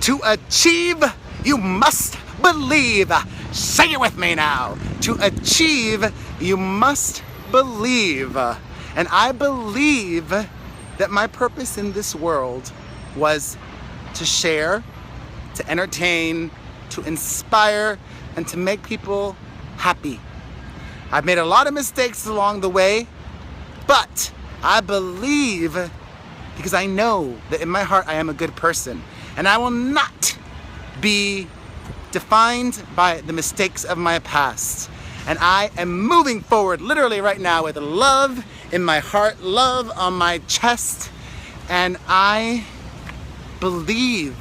To achieve, you must believe. Say it with me now. To achieve, you must believe. And I believe that my purpose in this world was to share, to entertain, to inspire, and to make people happy. I've made a lot of mistakes along the way, but I believe, because I know that in my heart I am a good person, and I will not be defined by the mistakes of my past. And I am moving forward literally right now with love in my heart, love on my chest, and I believe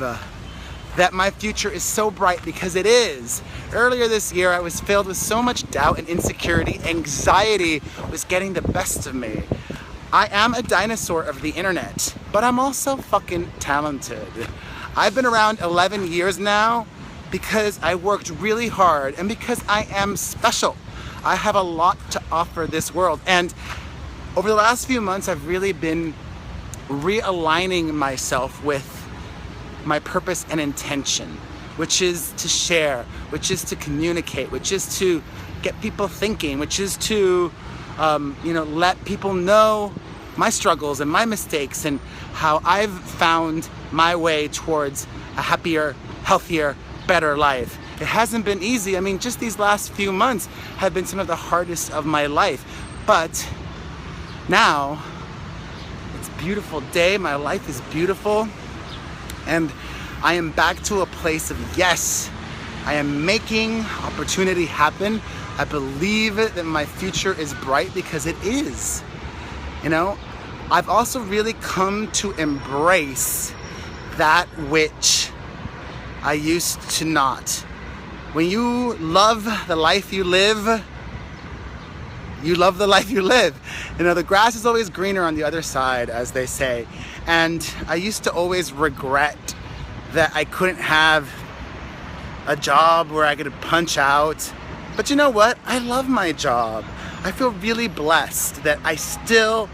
that my future is so bright, because it is. Earlier this year I was filled with so much doubt and insecurity. Anxiety was getting the best of me. I am a dinosaur of the internet, but I'm also fucking talented. I've been around 11 years now because I worked really hard and because I am special. I have a lot to offer this world. And over the last few months, I've really been realigning myself with my purpose and intention, which is to share, which is to communicate, which is to get people thinking, which is to let people know my struggles and my mistakes and how I've found my way towards a happier, healthier, better life. It hasn't been easy. I mean, just these last few months have been some of the hardest of my life. But now, it's a beautiful day. My life is beautiful. And I am back to a place of yes. I am making opportunity happen. I believe that my future is bright, because it is. You know, I've also really come to embrace that which I used to not. When you love the life you live, you love the life you live. You know, the grass is always greener on the other side, as they say. And I used to always regret that I couldn't have a job where I could punch out. But you know what? I love my job. I feel really blessed that I still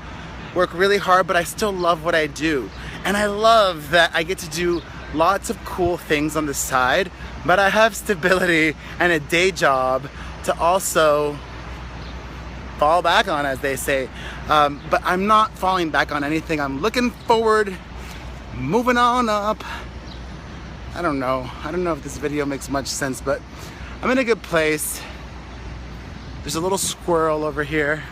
work really hard, but I still love what I do. And I love that I get to do lots of cool things on the side, but I have stability and a day job to also fall back on, as they say. But I'm not falling back on anything. I'm looking forward, moving on up. I don't know if this video makes much sense, but I'm in a good place. There's a little squirrel over here.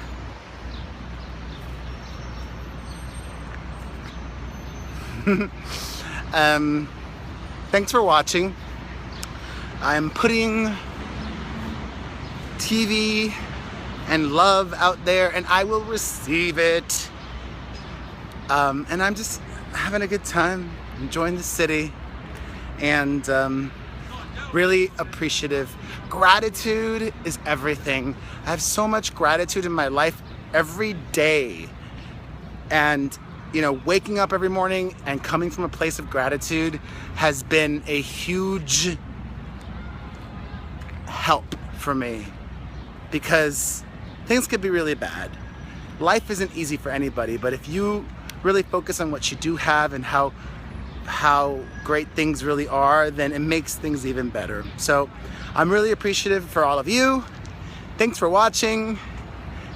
Thanks for watching. I'm putting TV and love out there, and I will receive it. And I'm just having a good time, enjoying the city, and really appreciative. Gratitude is everything. I have so much gratitude in my life every day. And you know, waking up every morning and coming from a place of gratitude has been a huge help for me, because things could be really bad. Life isn't easy for anybody, but if you really focus on what you do have and how great things really are, then it makes things even better. So I'm really appreciative for all of you. Thanks for watching.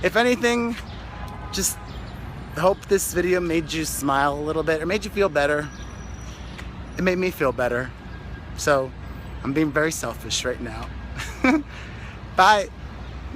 If anything, just hope this video made you smile a little bit or made you feel better. It made me feel better. So I'm being very selfish right now. Bye.